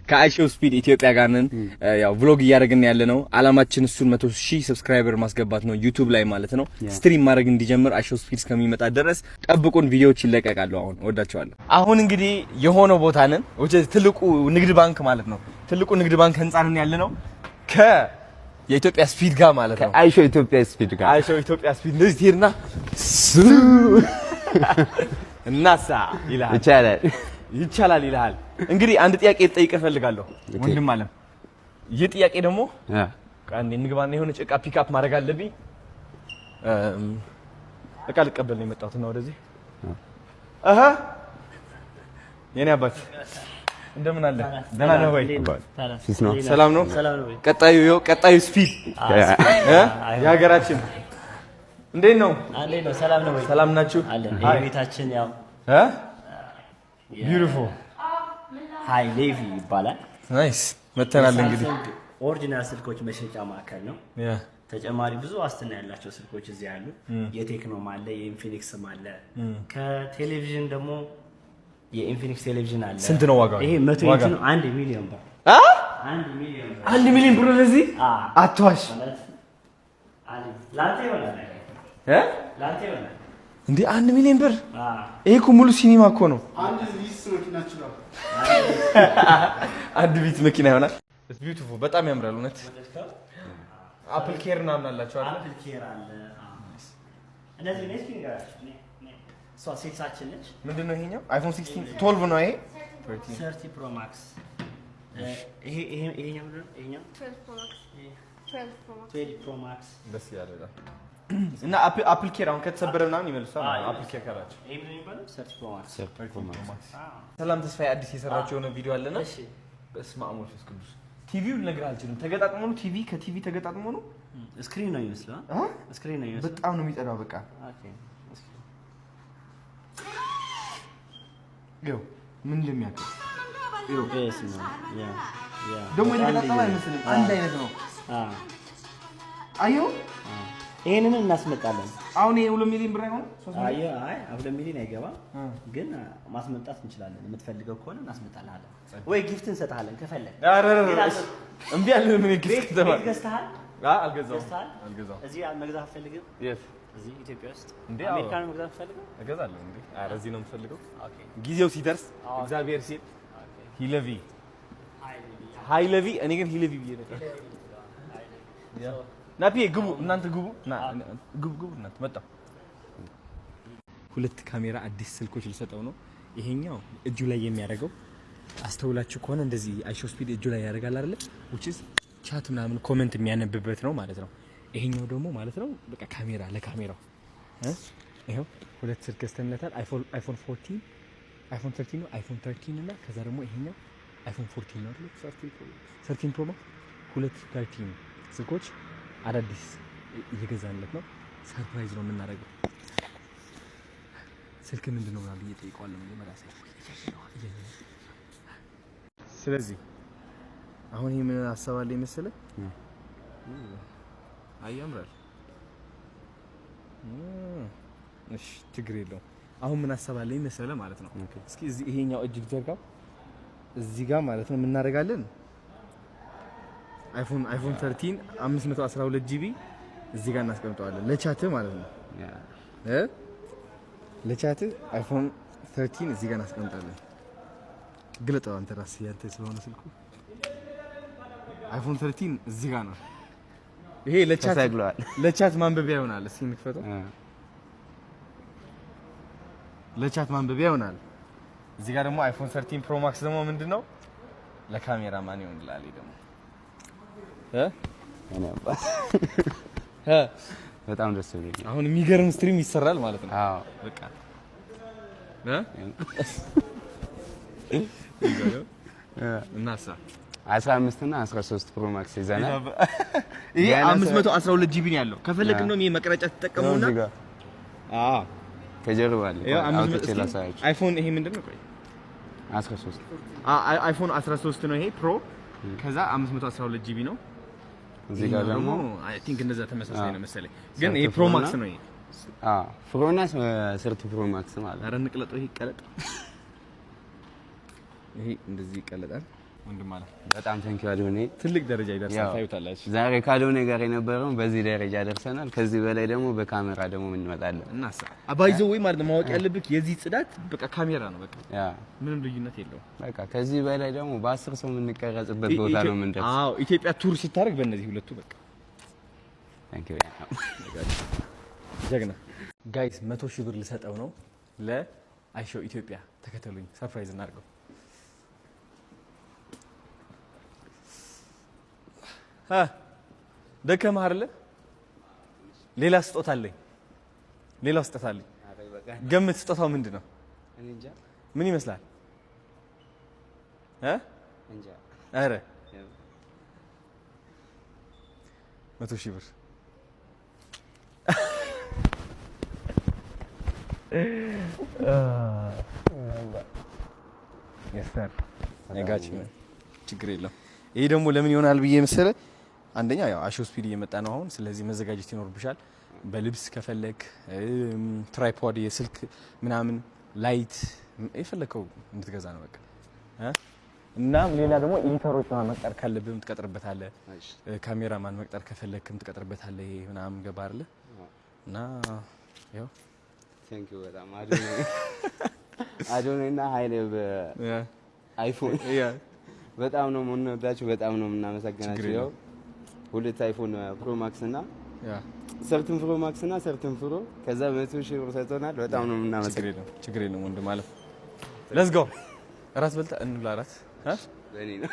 ከአይሾው ስፒድ ኢትዮጵያ ጋር ነን። ያው vlog እያደረግን ያለ ነው። አላማችን እሱን 100,000 ሰብስክራይበር ማስገባት ነው YouTube ላይ ማለት ነው። ስትሪም ማድረግ እንዲጀምር አይሾው ስፒድ እስከሚመጣ ድረስ ጠብቁን። ቪዲዮዎች ይለቀቃሉ። አሁን ወዳቸዋለሁ። አሁን እንግዲህ የሆነ ቦታ ነን። ትልቁ ንግድ ባንክ ማለት ነው። ትልቁ ንግድ ባንክ ህንጻ ነን ያለ ነው። የኢትዮጵያ ስፒድ ጋር ማለት ነው። አይሾው ኢትዮጵያ ስፒድ ጋር አይሾው ኢትዮጵያ ስፒድ እንደዚህ ትሄድና እናሳ ይቻላል ይላል። እንግዲህ አንድ ጥያቄ ልጠይቅ እፈልጋለሁ ወንድም አለም። ይህ ጥያቄ ደግሞ አንዴ እንግባና የሆነ ጭቃ ፒክአፕ ማድረግ አለብኝ። እቃ ልቀበል ነው የመጣሁት እና ወደዚህ የኔ አባት እንደምን አለ? ደህና ነህ ወይ? ሰላም ነው። ቀጣዩ ስፒድ የሀገራችን እንዴት ነው? ሰላም ነው ወይ? ሰላም ናችሁ? ይሄ ቤታችን ያው ቢዩቲፉል ሃይ ሌቪ ይባላል። ናይስ መተናል። እንግዲህ ኦሪጂናል ስልኮች መሸጫ ማዕከል ነው። ተጨማሪ ብዙ ዋስትና ያላቸው ስልኮች እዚህ አሉ። የቴክኖም አለ፣ የኢንፊኒክስም አለ። ከቴሌቪዥን ደግሞ የኢንፊኒክስ ቴሌቪዥን አለ። ስንት ነው ዋጋው? ይሄ 100 ኢንች ነው። 1 ሚሊዮን ብር። 1 ሚሊዮን ብር ለዚህ አትዋሽ። ላንተ ይሆናል ላንተ ይሆናል እንዴ 1 ሚሊዮን ብር? ይሄ እኮ ሙሉ ሲኒማ እኮ ነው። አንድ ቪትስ መኪና ይችላል። አንድ ቪትስ መኪና ይሆናል። ኢትስ ቢዩቲፉል በጣም ያምራል። እውነት አፕል ኬር እና ምናላችሁ አይደል? አፕል ኬር አለ። እነዚህ ነች ፊንገራችሁ ሶ ሴክሳችን ነች። ምንድነው ይሄኛው? አይፎን 16 12 ነው። ይሄ 30 ፕሮ ማክስ። ይሄኛው ምንድነው? ይሄኛው 12 ፕሮ ማክስ ደስ ያለዳ እና አፕል ኬር አሁን ከተሰበረ ምናምን ይመልሳል። አፕል ኬር ካላችሁ ይሄ ምን ይባላል? 30 ፕሮ ማክስ። ሰላም ተስፋዬ አዲስ የሰራቸው የሆነ ቪዲዮ አለና እሺ፣ በስመ አብ ወመንፈስ ቅዱስ ቲቪው ልነግርህ አልችልም። ተገጣጥሞ ነው ቲቪ ከቲቪ ተገጣጥሞ ነው። ስክሪን ነው ይመስላል። ስክሪን ነው ይመስላል። በጣም ነው የሚጠራው። በቃ ኦኬ ይኸው ምን እንደሚያውቅ ይኸው ደግሞ የተገጣጠመ አይመስልም። አንድ አይነት ነው። አየው ይሄንን እናስመጣለን። አሁን ይሄ 2 ሚሊዮን ብር አይሆንም? አይ 2 ሚሊዮን አይገባም፣ ግን ማስመጣት እንችላለን። የምትፈልገው ከሆነ እናስመጣልሃለን ወይ ጊፍት እንሰጥሃለን ከፈለክ። እምቢ አለ። ምን ጊፍት ተባለ? ገዝተሃል? አልገዛሁም። እዚህ መግዛት አትፈልግም? እዚህ ኢትዮጵያ ውስጥ እንዴ አሜሪካን መግዛት ፈልገው? እገዛለሁ እንዴ። ኧረ እዚህ ነው የምፈልገው። ኦኬ ጊዜው ሲደርስ እግዚአብሔር ሲል ሂለቪ ሃይለቪ እኔ ግን ሂለቪ ብዬ ነበር። ናፒ ግቡ፣ እናንተ ግቡ፣ ግቡ እናንተ መጣሁ። ሁለት ካሜራ አዲስ ስልኮች ልሰጠው ነው። ይሄኛው እጁ ላይ የሚያደርገው አስተውላችሁ ከሆነ እንደዚህ አይሾው ስፒድ እጁ ላይ ያደርጋል አይደል? which is ቻት ምናምን ኮሜንት የሚያነብበት ነው ማለት ነው። ይሄኛው ደግሞ ማለት ነው በቃ ካሜራ ለካሜራው ይሄው ሁለት ስልክ ገዝተንለታል። አይፎን 14 አይፎን 13 ነው፣ አይፎን 13 እና ከዛ ደግሞ ይሄኛው አይፎን 14 ነው አይደል? 13 ፕሮ ማክስ ሁለት 13 ስልኮች አዳዲስ እየገዛንለት ነው። ሰርፕራይዝ ነው የምናደርገው። ስልክ ምንድነው ማለት እየጠይቀዋለሁ መራሴ። ስለዚህ አሁን ይሄ ምን አሰባለኝ መሰለህ? አያምራል። እሺ ችግር የለውም። አሁን ምን አሰባለኝ መሰለህ ማለት ነው። እስኪ እዚህ ይሄኛው እጅግ ዘርጋው እዚህ ጋር ማለት ነው ምን እናደርጋለን? አይፎን 13 512 ጂቢ እዚህ ጋር እናስቀምጠዋለን ለቻት ማለት ነው። ለቻት አይፎን 13 እዚህ ጋር እናስቀምጣለን። ግለጠው አንተ ራስህ ያንተ ስለሆነ ስልኩ አይፎን 13 እዚህ ጋር ነው። ይሄ ለቻት ማንበቢያ ይሆናል። እስኪ እንክፈተው። ለቻት ማንበቢያ ይሆናል። እዚህ ጋር ደግሞ አይፎን 13 ፕሮ ማክስ ደግሞ ምንድነው ለካሜራ ማን ይሆናል ደግሞ በጣም ደስ ይላል። አሁን የሚገርም ስትሪም ይሰራል ማለት ነው። አዎ በቃ እናሳ 15 እና 13 ፕሮ ማክስ ይዘናል። ይሄ 512 ጂቢ ነው ያለው። ከፈለግን ነው ይሄ መቅረጫ ተጠቀሙና ከጀርባ አለ አይፎን። ይሄ ምንድነው? ቆይ 13 አይፎን 13 ነው ይሄ ፕሮ። ከዛ 512 ጂቢ ነው። እዚህ ጋር ደግሞ አይ ቲንክ እንደዛ ተመሳሳይ ነው መሰለኝ፣ ግን ይሄ ፕሮ ማክስ ነው። ይሄ ፕሮና 30 ፕሮ ማክስ ማለት። ኧረ እንቅለጠው። ይሄ ይቀለጥ። ይሄ እንደዚህ ይቀለጣል። ወንድም አለ በጣም ቴንክ ዩ አዶኔ። ትልቅ ደረጃ ይደርሳል። ታዩታላችሁ። ዛሬ ከአዶኔ ጋር የነበረው በዚህ ደረጃ ደርሰናል። ከዚህ በላይ ደግሞ በካሜራ ደግሞ እንመጣለን እና አባይዘው ወይ ማለት ነው ማወቅ ያለብህ የዚህ ጽዳት በቃ ካሜራ ነው በቃ ያ ምንም ልዩነት የለውም። በቃ ከዚህ በላይ ደግሞ በ10 ሰው የምንቀረጽበት ቦታ ነው የምንደርሰው። አዎ ኢትዮጵያ ቱር ስታደርግ በእነዚህ ሁለቱ በቃ ቴንክ ዩ ጀግና ጋይስ 100,000 ብር ልሰጠው ነው ለአይሾ ኢትዮጵያ። ተከተሉኝ፣ ሰርፕራይዝ እናድርገው። ደከመህ አይደለ? ሌላ ስጦታ አለኝ። ገምት፣ ስጦታው ምንድን ነው? ምን ይመስላል? ኧረ 100,000 ብር ችግር የለም። ይሄ ደግሞ ለምን ይሆናል ብዬ መሰለህ? አንደኛ ያው አሾ ስፒድ እየመጣ ነው አሁን። ስለዚህ መዘጋጀት ይኖርብሻል። በልብስ ከፈለክ ትራይፖድ፣ የስልክ ምናምን፣ ላይት የፈለከው እንድትገዛ ነው በቃ። እናም ሌላ ደግሞ ኤዲተሮች መቅጠር ካለብህም ትቀጥርበታለህ። ካሜራማን መቅጠር ከፈለክም ትቀጥርበታለህ። ይሄ ምናምን ገባ አይደለ? እና ያው ቴንክ ዩ በጣም አዶኔና ኃይሌ አይፎን በጣም ነው የምንወዳችሁ፣ በጣም ነው የምናመሰግናችሁ። ያው ሁለት አይፎን ፕሮ ማክስ እና ሰርትን ፕሮ ማክስ እና ሰርትን ፕሮ ከዛ 100,000 ብር ሰጥቶናል። በጣም ነው የምናመሰግነው። ችግር የለም ወንድም አለ። ሌትስ ጎ። እራት በልተህ እንብላ። እራት በእኔ ነው